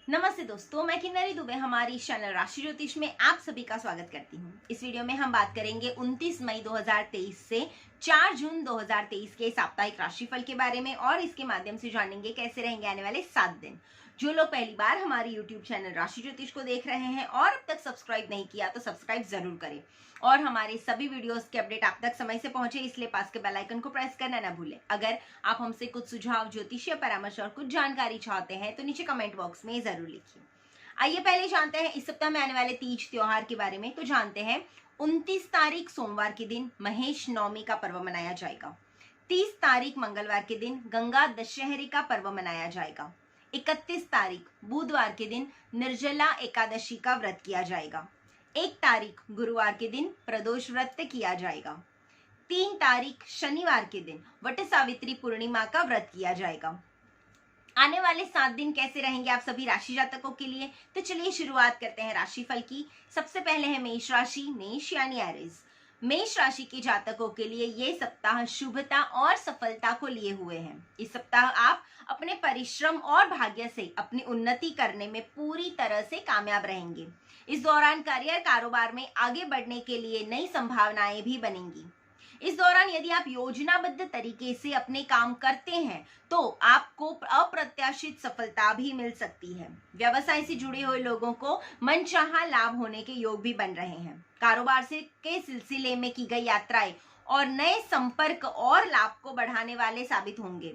नमस्ते दोस्तों, मैं किन्नरी दुबे हमारी चैनल राशि ज्योतिष में आप सभी का स्वागत करती हूँ। इस वीडियो में हम बात करेंगे 29 मई 2023 से 4 जून 2023 के साप्ताहिक राशिफल के बारे में और इसके माध्यम से जानेंगे कैसे रहेंगे आने वाले 7 दिन। जो लोग पहली बार हमारे यूट्यूब चैनल राशि ज्योतिष को देख रहे हैं और अब तक सब्सक्राइब नहीं किया तो सब्सक्राइब जरूर करें और हमारे सभी वीडियोस के अपडेट आप तक समय से पहुंचे, इसलिए पास के बेल आइकन को प्रेस करना ना भूलें। अगर आप हमसे कुछ सुझाव, ज्योतिषीय परामर्श और कुछ जानकारी चाहते हैं तो नीचे कमेंट बॉक्स में जरूर लिखिए। आइए पहले जानते हैं इस सप्ताह में आने वाले तीज त्योहार के बारे में। तो जानते हैं 29 तारीख सोमवार के दिन महेश नवमी का पर्व मनाया जाएगा। 30 तारीख मंगलवार के दिन गंगा दशहरे का पर्व मनाया जाएगा। 31 तारीख बुधवार के दिन निर्जला एकादशी का व्रत किया जाएगा। 1 तारीख गुरुवार के दिन प्रदोष व्रत किया जाएगा। 3 तारीख शनिवार के दिन वट सावित्री पूर्णिमा का व्रत किया जाएगा। आने वाले 7 दिन कैसे रहेंगे आप सभी राशि जातकों के लिए, तो चलिए शुरुआत करते हैं राशिफल की। सबसे पहले है मेष राशि। मेष यानी एरीज। मेष राशि के जातकों के लिए ये सप्ताह शुभता और सफलता को लिए हुए हैं। इस सप्ताह आप अपने परिश्रम और भाग्य से अपनी उन्नति करने में पूरी तरह से कामयाब रहेंगे। इस दौरान करियर कारोबार में आगे बढ़ने के लिए नई संभावनाएं भी बनेंगी। इस दौरान यदि आप योजनाबद्ध तरीके से अपने काम करते हैं तो आपको अप्रत्याशित सफलता भी मिल सकती है। व्यवसाय से जुड़े हुए लोगों को मनचाहा लाभ होने के योग भी बन रहे हैं। कारोबार से के सिलसिले में की गई यात्राएं और नए संपर्क और लाभ को बढ़ाने वाले साबित होंगे।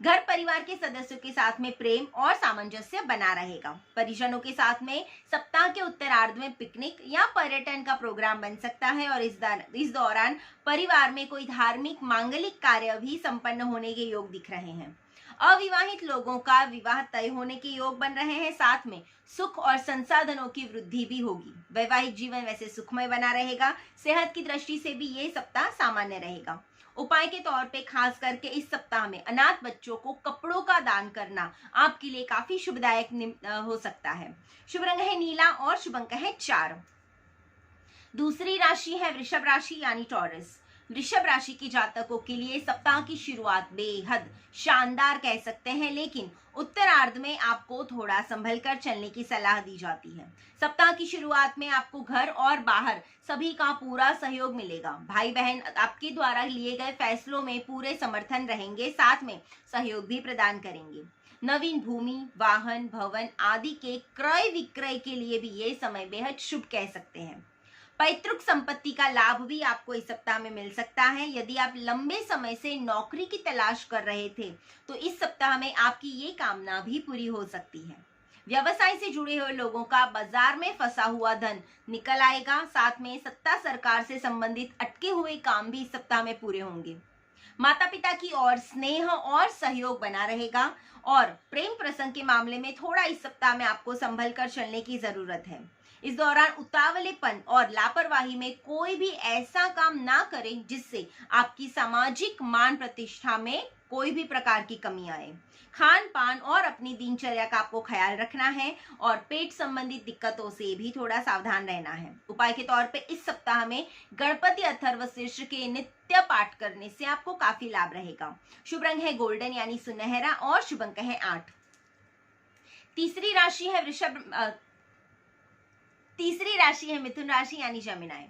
घर परिवार के सदस्यों के साथ में प्रेम और सामंजस्य बना रहेगा। परिजनों के साथ में सप्ताह के उत्तरार्ध में पिकनिक या पर्यटन का प्रोग्राम बन सकता है और इस दौरान परिवार में कोई धार्मिक मांगलिक कार्य भी संपन्न होने के योग दिख रहे हैं। अविवाहित लोगों का विवाह तय होने के योग बन रहे हैं। साथ में सुख और संसाधनों की वृद्धि भी होगी। वैवाहिक जीवन वैसे सुखमय बना रहेगा। सेहत की दृष्टि से भी ये सप्ताह सामान्य रहेगा। उपाय के तौर पे खास करके इस सप्ताह में अनाथ बच्चों को कपड़ों का दान करना आपके लिए काफी शुभदायक हो सकता है। शुभ रंग है नीला और शुभ अंक है 4। दूसरी राशि है वृषभ राशि यानी टॉरस। वृषभ राशि के जातकों के लिए सप्ताह की शुरुआत बेहद शानदार कह सकते हैं, लेकिन उत्तरार्ध में आपको थोड़ा संभल कर चलने की सलाह दी जाती है। सप्ताह की शुरुआत में आपको घर और बाहर सभी का पूरा सहयोग मिलेगा। भाई बहन आपके द्वारा लिए गए फैसलों में पूरे समर्थन रहेंगे, साथ में सहयोग भी प्रदान करेंगे। नवीन भूमि, वाहन, भवन आदि के क्रय विक्रय के लिए भी ये समय बेहद शुभ कह सकते हैं। पैतृक संपत्ति का लाभ भी आपको इस सप्ताह में मिल सकता है। यदि आप लंबे समय से नौकरी की तलाश कर रहे थे तो इस सप्ताह में आपकी ये कामना भी पूरी हो सकती है। व्यवसाय से जुड़े हुए लोगों का बाजार में फंसा हुआ धन निकल आएगा। साथ में सत्ता सरकार से संबंधित अटके हुए काम भी इस सप्ताह में पूरे होंगे। माता पिता की ओर स्नेह और सहयोग बना रहेगा और प्रेम प्रसंग के मामले में थोड़ा इस सप्ताह में आपको संभल कर चलने की जरूरत है। इस दौरान उतावलेपन और लापरवाही में कोई भी ऐसा काम ना करें जिससे आपकी सामाजिक मान प्रतिष्ठा में कोई भी प्रकार की कमी आए। खान पान और अपनी दिनचर्या का आपको ख्याल रखना है और पेट संबंधित दिक्कतों से भी थोड़ा सावधान रहना है। उपाय के तौर पे इस सप्ताह में गणपति अथर्वशीर्ष के नित्य पाठ करने से आपको काफी लाभ रहेगा। शुभ रंग है गोल्डन यानी सुनहरा और शुभ अंक है 8। तीसरी राशि है मिथुन राशि यानी जमिनाय।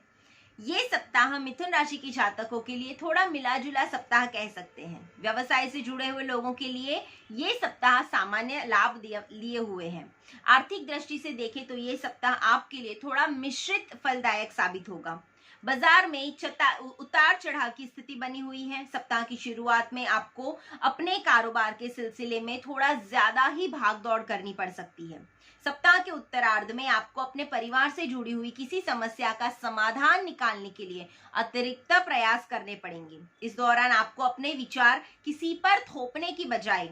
ये सप्ताह मिथुन राशि के जातकों के लिए थोड़ा मिला जुला सप्ताह कह सकते हैं। व्यवसाय से जुड़े हुए लोगों के लिए ये सप्ताह सामान्य लाभ लिए हुए हैं। आर्थिक दृष्टि से देखें तो ये सप्ताह आपके लिए थोड़ा मिश्रित फलदायक साबित होगा। बाजार में उतार चढ़ाव की स्थिति बनी हुई है। सप्ताह की शुरुआत में आपको अपने कारोबार के सिलसिले में थोड़ा ज्यादा ही भाग दौड़ करनी पड़ सकती है। सप्ताह के उत्तरार्ध में आपको अपने परिवार से जुड़ी हुई किसी समस्या का समाधान निकालने के लिए अतिरिक्त प्रयास करने पड़ेंगे। इस दौरान आपको अपने विचार किसी पर थोपने की बजाय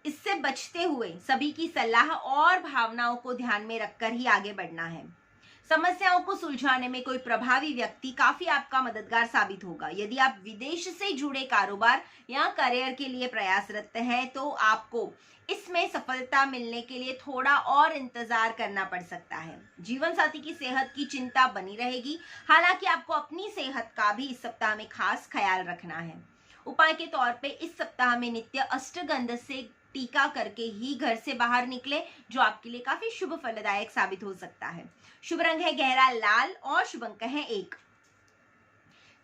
इससे बचते हुए सभी की सलाह और भावनाओं को ध्यान में रखकर ही आगे बढ़ना है। समस्याओं को सुलझाने में कोई प्रभावी व्यक्ति काफी आपका मददगार साबित होगा। यदि आप विदेश से जुड़े कारोबार या करियर के लिए प्रयासरत हैं तो आपको इसमें सफलता मिलने के लिए थोड़ा और इंतजार करना पड़ सकता है। जीवन साथी की सेहत की चिंता बनी रहेगी, हालांकि आपको अपनी सेहत का भी इस सप्ताह में खास ख्याल रखना है। उपाय के तौर पे इस सप्ताह में नित्य अष्टगंध से टीका करके ही घर से बाहर निकले, जो आपके लिए काफी शुभ फलदायक साबित हो सकता है। शुभ रंग है गहरा लाल और शुभ अंक है 1।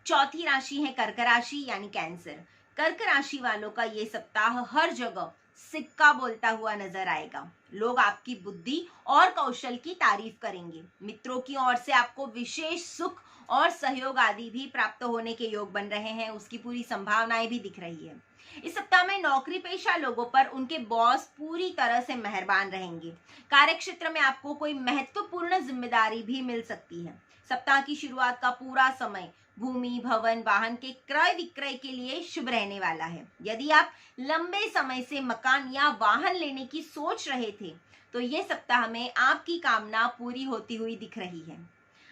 चौथी राशि है कर्क राशि यानी कैंसर। कर्क राशि वालों का ये सप्ताह हर जगह सिक्का बोलता हुआ नजर आएगा। लोग आपकी बुद्धि और कौशल की तारीफ करेंगे। मित्रों की ओर से आपको विशेष सुख और सहयोग आदि भी प्राप्त होने के योग बन रहे हैं, उसकी पूरी संभावनाएं भी दिख रही है। इस सप्ताह में नौकरी पेशा लोगों पर उनके बॉस पूरी तरह से मेहरबान रहेंगे। कार्यक्षेत्र में आपको कोई महत्वपूर्ण जिम्मेदारी भी मिल सकती है। सप्ताह की शुरुआत का पूरा समय भूमि, भवन, वाहन के क्रय विक्रय के लिए शुभ रहने वाला है। यदि आप लंबे समय से मकान या वाहन लेने की सोच रहे थे, तो ये सप्ताह में आपकी कामना पूरी होती हुई दिख रही है।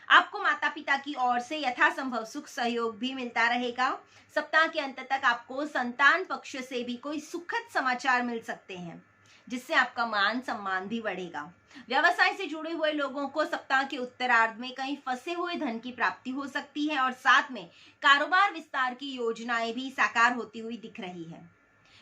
आपको माता पिता की ओर से यथासंभव सुख सहयोग भी मिलता रहेगा। सप्ताह के अंत तक आपको संतान पक्ष से भी कोई सुखद समाचार मिल सकते हैं, जिससे आपका मान सम्मान भी बढ़ेगा। व्यवसाय से जुड़े हुए लोगों को सप्ताह के उत्तरार्ध में कहीं फंसे हुए धन की प्राप्ति हो सकती है और साथ में कारोबार विस्तार की योजनाएं भी साकार होती हुई दिख रही है।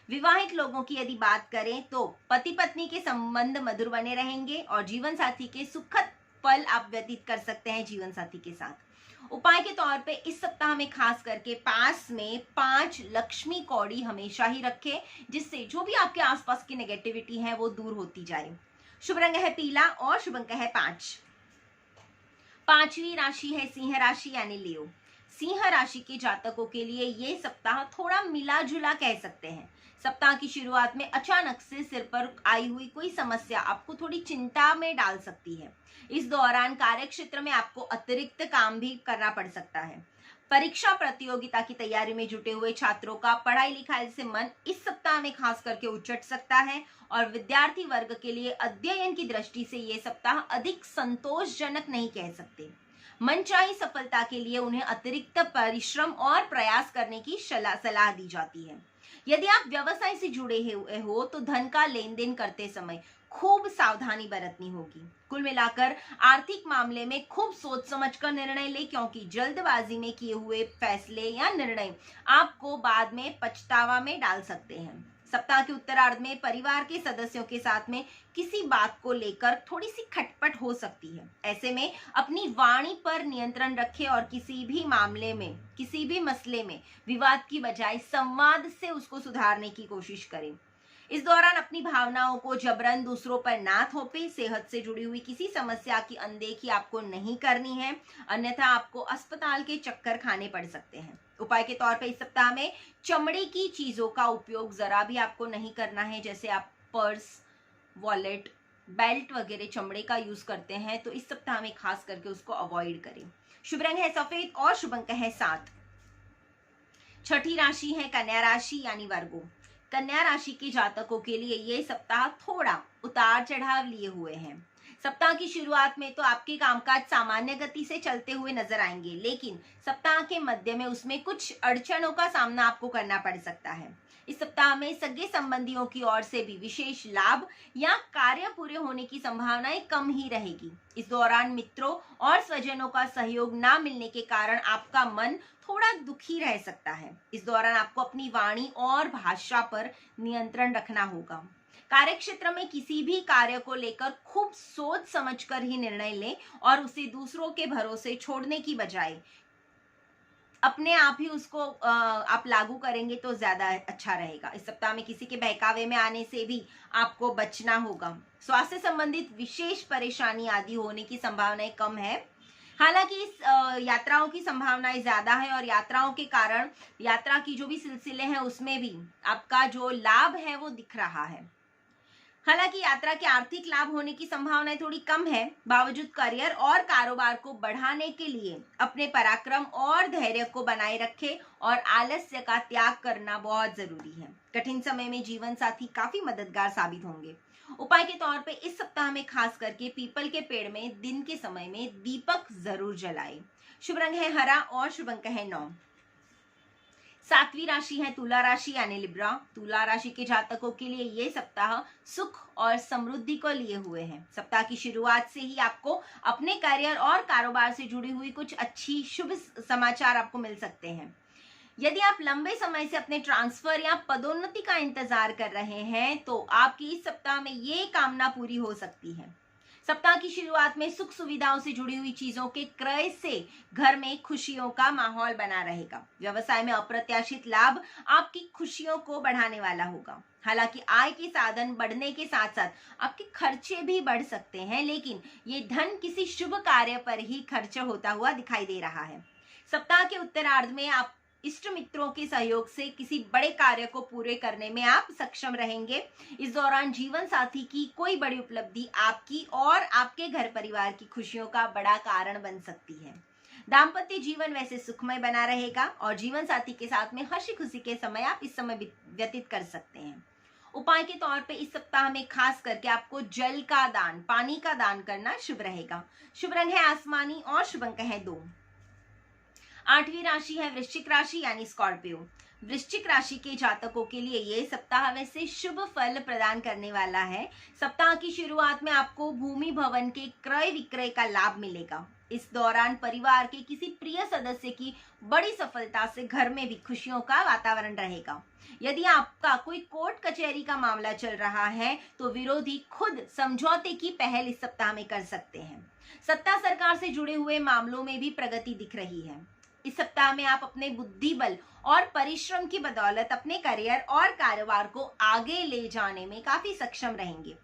विवाहित लोगों की यदि बात करें तो पति पत्नी के संबंध मधुर बने रहेंगे और जीवन साथी के सुखद पल आप व्यतीत कर सकते हैं जीवन साथी के साथ। उपाय के तौर पे इस सप्ताह में खास करके पास में 5 लक्ष्मी कौड़ी हमेशा ही रखें, जिससे जो भी आपके आसपास की नेगेटिविटी है वो दूर होती जाए। शुभ रंग है पीला और शुभ अंक है 5। पांचवी राशि है सिंह राशि यानी लियो। सिंह राशि के जातकों के लिए ये सप्ताह थोड़ा मिला जुला कह सकते हैं। सप्ताह की शुरुआत में अचानक से सिर पर आई हुई कोई समस्या आपको थोड़ी चिंता में डाल सकती है। इस दौरान कार्यक्षेत्र में आपको अतिरिक्त काम भी करना पड़ सकता है। परीक्षा प्रतियोगिता की तैयारी में जुटे हुए छात्रों का पढ़ाई लिखाई से मन इस सप्ताह में खास करके उचट सकता है और विद्यार्थी वर्ग के लिए अध्ययन की दृष्टि से ये सप्ताह अधिक संतोषजनक नहीं कह सकते। मनचाही सफलता के लिए उन्हें अतिरिक्त परिश्रम और प्रयास करने की सलाह दी जाती है। यदि आप व्यवसाय से जुड़े हुए हो तो धन का लेन देन करते समय खूब सावधानी बरतनी होगी। कुल मिलाकर आर्थिक मामले में खूब सोच समझ कर निर्णय ले, क्योंकि जल्दबाजी में किए हुए फैसले या निर्णय आपको बाद में पछतावा में डाल सकते हैं। सप्ताह के उत्तरार्ध में परिवार के सदस्यों के साथ में किसी बात को लेकर थोड़ी सी खटपट हो सकती है। ऐसे में अपनी वाणी पर नियंत्रण रखें और किसी भी मामले में, किसी भी मसले में विवाद की बजाय संवाद से उसको सुधारने की कोशिश करें। इस दौरान अपनी भावनाओं को जबरन दूसरों पर ना थोपे। सेहत से जुड़ी हुई किसी समस्या की अनदेखी आपको नहीं करनी है, अन्यथा आपको अस्पताल के चक्कर खाने पड़ सकते हैं। उपाय के तौर पर इस सप्ताह में चमड़े की चीजों का उपयोग जरा भी आपको नहीं करना है। जैसे आप पर्स, वॉलेट, बेल्ट वगैरह चमड़े का यूज करते हैं तो इस सप्ताह में खास करके उसको अवॉइड करें। शुभ रंग है सफेद और शुभ अंक है 7। छठी राशि है कन्या राशि यानी वर्गो। कन्या राशि के जातकों के लिए ये सप्ताह थोड़ा उतार चढ़ाव लिए हुए हैं। सप्ताह की शुरुआत में तो आपके कामकाज सामान्य गति से चलते हुए नजर आएंगे, लेकिन सप्ताह के मध्य में उसमें कुछ अड़चनों का सामना आपको करना पड़ सकता है। इस सप्ताह में सगे संबंधियों की ओर से भी विशेष लाभ या कार्य पूरे होने की संभावनाएं कम ही रहेगी। इस दौरान मित्रों और स्वजनों का सहयोग ना मिलने के कारण आपका मन थोड़ा दुखी रह सकता है। इस दौरान आपको अपनी वाणी और भाषा पर नियंत्रण रखना होगा। कार्यक्षेत्र में किसी भी कार्य को लेकर खूब सोच समझकर ही निर्णय लें और उसे दूसरों के भरोसे छोड़ने की बजाय अपने आप ही उसको आप लागू करेंगे तो ज्यादा अच्छा रहेगा। इस सप्ताह में किसी के बहकावे में आने से भी आपको बचना होगा। स्वास्थ्य संबंधित विशेष परेशानी आदि होने की संभावनाएं कम है। हालांकि इस यात्राओं की संभावनाएं ज्यादा है और यात्राओं के कारण यात्रा की जो भी सिलसिले हैं उसमें भी आपका जो लाभ है वो दिख रहा है। हालांकि यात्रा के आर्थिक लाभ होने की संभावनाएं थोड़ी कम है। बावजूद करियर और कारोबार को बढ़ाने के लिए अपने पराक्रम और धैर्य को बनाए रखें और आलस्य का त्याग करना बहुत जरूरी है। कठिन समय में जीवन साथी काफी मददगार साबित होंगे। उपाय के तौर पे इस सप्ताह में खास करके पीपल के पेड़ में दिन के समय में दीपक जरूर जलाएं। शुभ रंग है हरा और शुभ अंक है 9। सातवीं राशि है तुला राशि यानी लिब्रा। तुला राशि के जातकों के लिए ये सप्ताह सुख और समृद्धि को लिए हुए हैं। सप्ताह की शुरुआत से ही आपको अपने करियर और कारोबार से जुड़ी हुई कुछ अच्छी शुभ समाचार आपको मिल सकते हैं। यदि आप लंबे समय से अपने ट्रांसफर या पदोन्नति का इंतजार कर रहे हैं तो आपकी इस सप्ताह में ये कामना पूरी हो सकती है। सप्ताह की शुरुआत में सुख सुविधाओं से जुड़ी हुई चीजों के क्रय से घर में खुशियों का माहौल बना रहेगा। व्यवसाय में अप्रत्याशित लाभ आपकी खुशियों को बढ़ाने वाला होगा। हालांकि आय के साधन बढ़ने के साथ साथ आपके खर्चे भी बढ़ सकते हैं, लेकिन ये धन किसी शुभ कार्य पर ही खर्च होता हुआ दिखाई दे रहा है। सप्ताह के उत्तरार्ध में आप इष्ट मित्रों के सहयोग से किसी बड़े कार्य को पूरे करने में आप सक्षम रहेंगे। इस दौरान जीवन साथी की कोई बड़ी उपलब्धि आपकी और आपके घर परिवार की खुशियों का बड़ा कारण बन सकती है। दाम्पत्य जीवन वैसे सुखमय बना रहेगा और जीवन साथी के साथ में हंसी खुशी के समय आप इस समय व्यतीत कर सकते हैं। उपाय के तौर पे इस सप्ताह में खास करके आपको जल का दान, पानी का दान करना शुभ रहेगा। शुभ रंग है आसमानी और शुभ अंक है 2। 8वीं राशि है वृश्चिक राशि यानी स्कॉर्पियो। वृश्चिक राशि के जातकों के लिए ये सप्ताह वैसे शुभ फल प्रदान करने वाला है। सप्ताह की शुरुआत में आपको भूमि भवन के क्रय विक्रय का लाभ मिलेगा। इस दौरान परिवार के किसी प्रिय सदस्य की बड़ी सफलता से घर में भी खुशियों का वातावरण रहेगा। यदि आपका कोई कोर्ट कचहरी का मामला चल रहा है तो विरोधी खुद समझौते की पहल इस सप्ताह में कर सकते हैं। सत्ता सरकार से जुड़े हुए मामलों में भी प्रगति दिख रही है। इस सप्ताह में आप अपने बुद्धि बल और परिश्रम की बदौलत अपने करियर और कारोबार को आगे ले जाने में काफी सक्षम रहेंगे।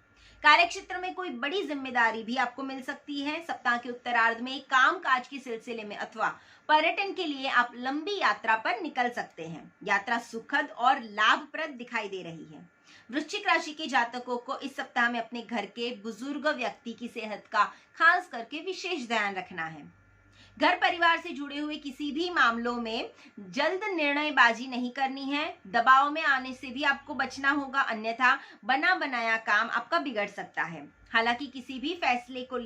कार्यक्षेत्र में कोई बड़ी जिम्मेदारी भी आपको मिल सकती है। सप्ताह के उत्तरार्ध में काम काज के सिलसिले में अथवा पर्यटन के लिए आप लंबी यात्रा पर निकल सकते हैं। यात्रा सुखद और लाभप्रद दिखाई दे रही है। वृश्चिक राशि के जातकों को इस सप्ताह में अपने घर के बुजुर्ग व्यक्ति की सेहत का खास करके विशेष ध्यान रखना है। घर परिवार से जुड़े हुए किसी भी मामलों में जल्द निर्णयबाजी नहीं करनी है। दबाव में आने से भी आपको बचना होगा, अन्यथा बना बनाया काम आपका बिगड़ सकता है। हालांकि किसी भी फैसले को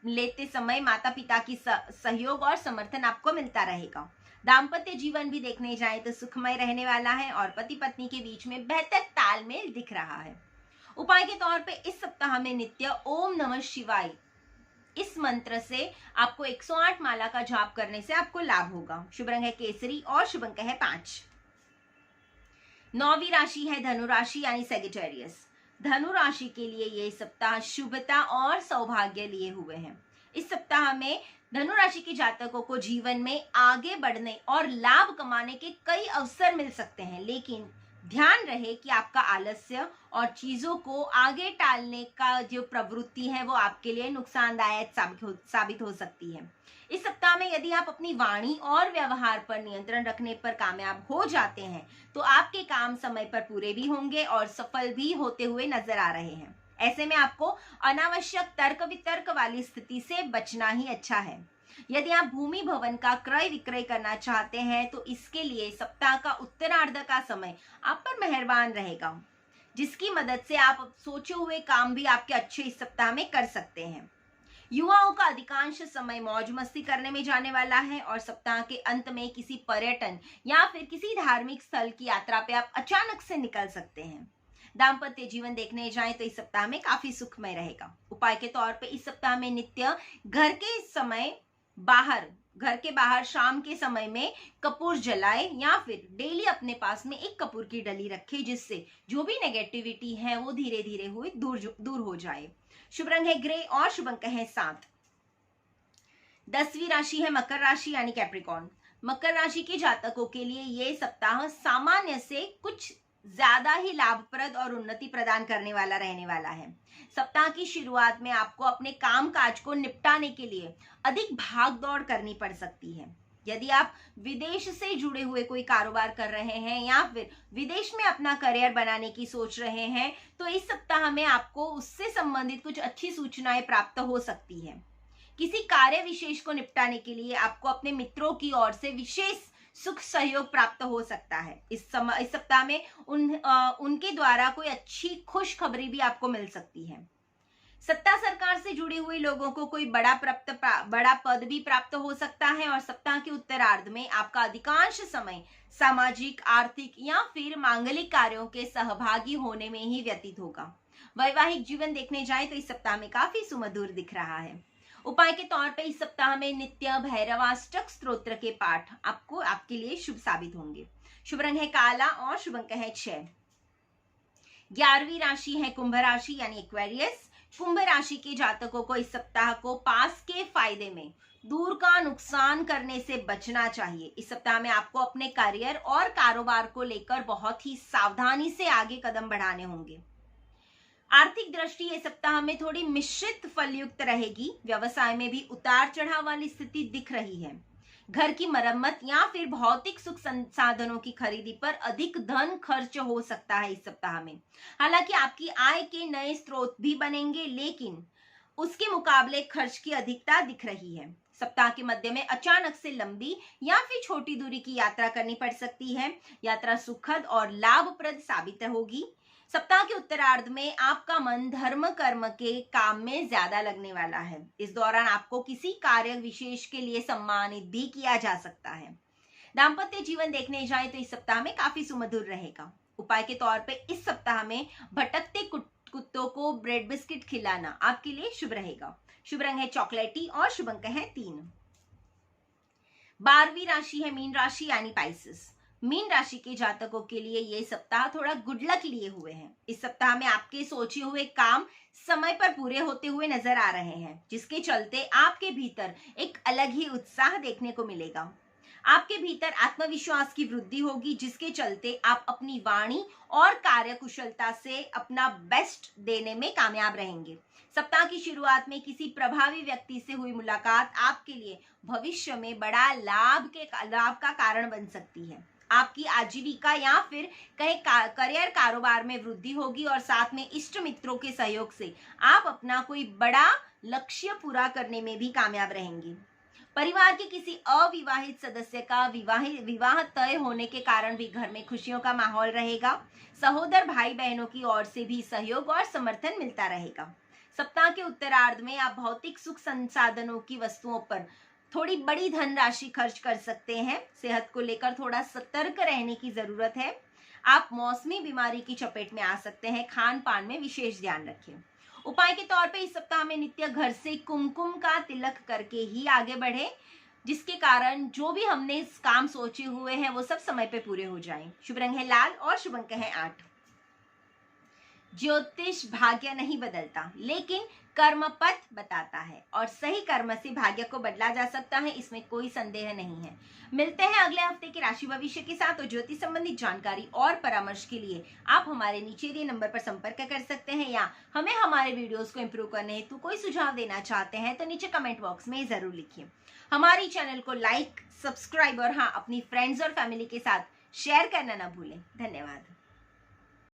लेते समय माता पिता की सहयोग और समर्थन आपको मिलता रहेगा। दाम्पत्य जीवन भी देखने जाए तो सुखमय रहने वाला है और पति पत्नी के बीच में बेहतर तालमेल दिख रहा है। उपाय के तौर पे इस सप्ताह में नित्य ओम नमः शिवाय इस मंत्र से आपको 108 माला का जाप करने से आपको लाभ होगा। शुभ रंग है केसरी और शुभ अंक है 5। 9वीं राशि है धनु राशि यानी सेजिटेरियस। धनु राशि के लिए ये सप्ताह शुभता और सौभाग्य लिए हुए हैं। इस सप्ताह में धनु राशि के जातकों को जीवन में आगे बढ़ने और लाभ कमाने के कई अवसर मिल सकते हैं, लेकिन ध्यान रहे कि आपका आलस्य और चीजों को आगे टालने का जो प्रवृत्ति है वो आपके लिए नुकसानदायक साबित हो सकती है। इस सप्ताह में यदि आप अपनी वाणी और व्यवहार पर नियंत्रण रखने पर कामयाब हो जाते हैं तो आपके काम समय पर पूरे भी होंगे और सफल भी होते हुए नजर आ रहे हैं। ऐसे में आपको अनावश्यक तर्क वितर्क वाली स्थिति से बचना ही अच्छा है। यदि आप भूमि भवन का क्रय विक्रय करना चाहते हैं तो इसके लिए सप्ताह का उत्तरार्ध का समय आप पर मेहरबान रहेगा, जिसकी मदद से आप सोचे हुए काम भी आपके अच्छे इस सप्ताह में कर सकते हैं। युवाओं का अधिकांश समय मौज मस्ती करने में जाने वाला है और सप्ताह के अंत में किसी पर्यटन या फिर किसी धार्मिक स्थल की यात्रा पे आप अचानक से निकल सकते हैं। दाम्पत्य जीवन देखने जाएं तो इस सप्ताह में काफी सुखमय रहेगा। उपाय के तौर पे इस सप्ताह में नित्य घर के बाहर शाम के समय में कपूर जलाए या फिर डेली अपने पास में एक कपूर की डली रखे, जिससे जो भी नेगेटिविटी है वो धीरे धीरे हुए दूर हो जाए। शुभ रंग है ग्रे और शुभ अंक है 7। 10वीं राशि है मकर राशि यानी कैप्रिकॉर्न। मकर राशि के जातकों के लिए ये सप्ताह सामान्य से कुछ ज्यादा ही लाभप्रद और उन्नति प्रदान करने वाला रहने वाला है। सप्ताह की शुरुआत में आपको अपने काम काज को निपटाने के लिए अधिक भाग दौड़ करनी पड़ सकती है। यदि आप विदेश से जुड़े हुए कोई कारोबार कर रहे हैं या फिर विदेश में अपना करियर बनाने की सोच रहे हैं तो इस सप्ताह में आपको उससे संबंधित कुछ अच्छी सूचनाएं प्राप्त हो सकती है। किसी कार्य विशेष को निपटाने के लिए आपको अपने मित्रों की ओर से विशेष सुख सहयोग प्राप्त हो सकता है। इस सप्ताह में उनके द्वारा कोई अच्छी खुश खबरी भी आपको मिल सकती है। सत्ता सरकार से जुड़े हुए लोगों को कोई बड़ा पद भी प्राप्त हो सकता है और सप्ताह के उत्तरार्ध में आपका अधिकांश समय सामाजिक, आर्थिक या फिर मांगलिक कार्यों के सहभागी होने में ही व्यतीत होगा। वैवाहिक जीवन देखने जाए तो इस सप्ताह में काफी सुमधुर दिख रहा है। उपाय के तौर पे इस सप्ताह में नित्य भैरवाष्टक स्तोत्र के पाठ आपके लिए शुभ साबित होंगे। शुभ रंग है काला और शुभ अंक है 6। 11वीं राशि है कुंभ राशि यानी एक्वेरियस। कुंभ राशि के जातकों को इस सप्ताह को पास के फायदे में दूर का नुकसान करने से बचना चाहिए। इस सप्ताह में आपको अपने करियर और कारोबार को लेकर बहुत ही सावधानी से आगे कदम बढ़ाने होंगे। आर्थिक दृष्टि ये सप्ताह में थोड़ी मिश्रित फलयुक्त रहेगी। व्यवसाय में भी उतार चढ़ाव वाली स्थिति दिख रही है। घर की मरम्मत या फिर भौतिक सुख संसाधनों की खरीदी पर अधिक धन खर्च हो सकता है इस सप्ताह में। हालांकि आपकी आय के नए स्रोत भी बनेंगे, लेकिन उसके मुकाबले खर्च की अधिकता दिख रही है। सप्ताह के मध्य में अचानक से लंबी या फिर छोटी दूरी की यात्रा करनी पड़ सकती है। यात्रा सुखद और लाभप्रद साबित होगी। सप्ताह के उत्तरार्ध में आपका मन धर्म कर्म के काम में ज्यादा लगने वाला है। इस दौरान आपको किसी कार्य विशेष के लिए सम्मानित भी किया जा सकता है। दाम्पत्य जीवन देखने जाए तो इस सप्ताह में काफी सुमधुर रहेगा। उपाय के तौर पे इस सप्ताह में भटकते कुत्तों को ब्रेड बिस्किट खिलाना आपके लिए शुभ रहेगा। शुभ रंग है चॉकलेटी और शुभ अंक है 3। 12वीं राशि है मीन राशि यानी पाइसेस। मीन राशि के जातकों के लिए ये सप्ताह थोड़ा गुड लक लिए हुए हैं। इस सप्ताह में आपके सोचे हुए काम समय पर पूरे होते हुए नजर आ रहे हैं, जिसके चलते आपके भीतर एक अलग ही उत्साह देखने को मिलेगा। आपके भीतर आत्मविश्वास की वृद्धि होगी, जिसके चलते आप अपनी वाणी और कार्यकुशलता से अपना बेस्ट देने में कामयाब रहेंगे। सप्ताह की शुरुआत में किसी प्रभावी व्यक्ति से हुई मुलाकात आपके लिए भविष्य में बड़ा लाभ का कारण बन सकती है। आपकी आजीविका या फिर कहीं करियर कारोबार में वृद्धि होगी और साथ में इष्ट मित्रों के सहयोग से आप अपना कोई बड़ा लक्ष्य पूरा करने में भी कामयाब रहेंगे। परिवार के किसी अविवाहित सदस्य का विवाह तय होने के कारण भी घर में खुशियों का माहौल रहेगा। सहोदर भाई बहनों की ओर से भी सहयोग और समर्थन मिलता रहेगा। सप्ताह के उत्तरार्ध में आप भौतिक सुख संसाधनों की वस्तुओं पर थोड़ी बड़ी धनराशि खर्च कर सकते हैं। सेहत को लेकर थोड़ा सतर्क रहने की जरूरत है। आप मौसमी बीमारी की चपेट में आ सकते हैं। खान पान में विशेष ध्यान रखें। उपाय के तौर पे इस सप्ताह में नित्य घर से कुमकुम का तिलक करके ही आगे बढ़े, जिसके कारण जो भी हमने इस काम सोचे हुए हैं वो सब समय पे पूरे हो जाएं। शुभ रंग है लाल और शुभ अंक है 8। ज्योतिष भाग्य नहीं बदलता, लेकिन कर्म पथ बताता है और सही कर्म से भाग्य को बदला जा सकता है, इसमें कोई संदेह नहीं है। मिलते हैं अगले हफ्ते के राशि भविष्य के साथ। और ज्योतिष संबंधित जानकारी और परामर्श के लिए आप हमारे नीचे दिए नंबर पर संपर्क कर सकते हैं, या हमें हमारे वीडियोस को इम्प्रूव करने हेतु कोई सुझाव देना चाहते हैं तो नीचे कमेंट बॉक्स में जरूर लिखिए। हमारी चैनल को लाइक, सब्सक्राइब और हाँ, अपनी फ्रेंड्स और फैमिली के साथ शेयर करना ना भूलें। धन्यवाद।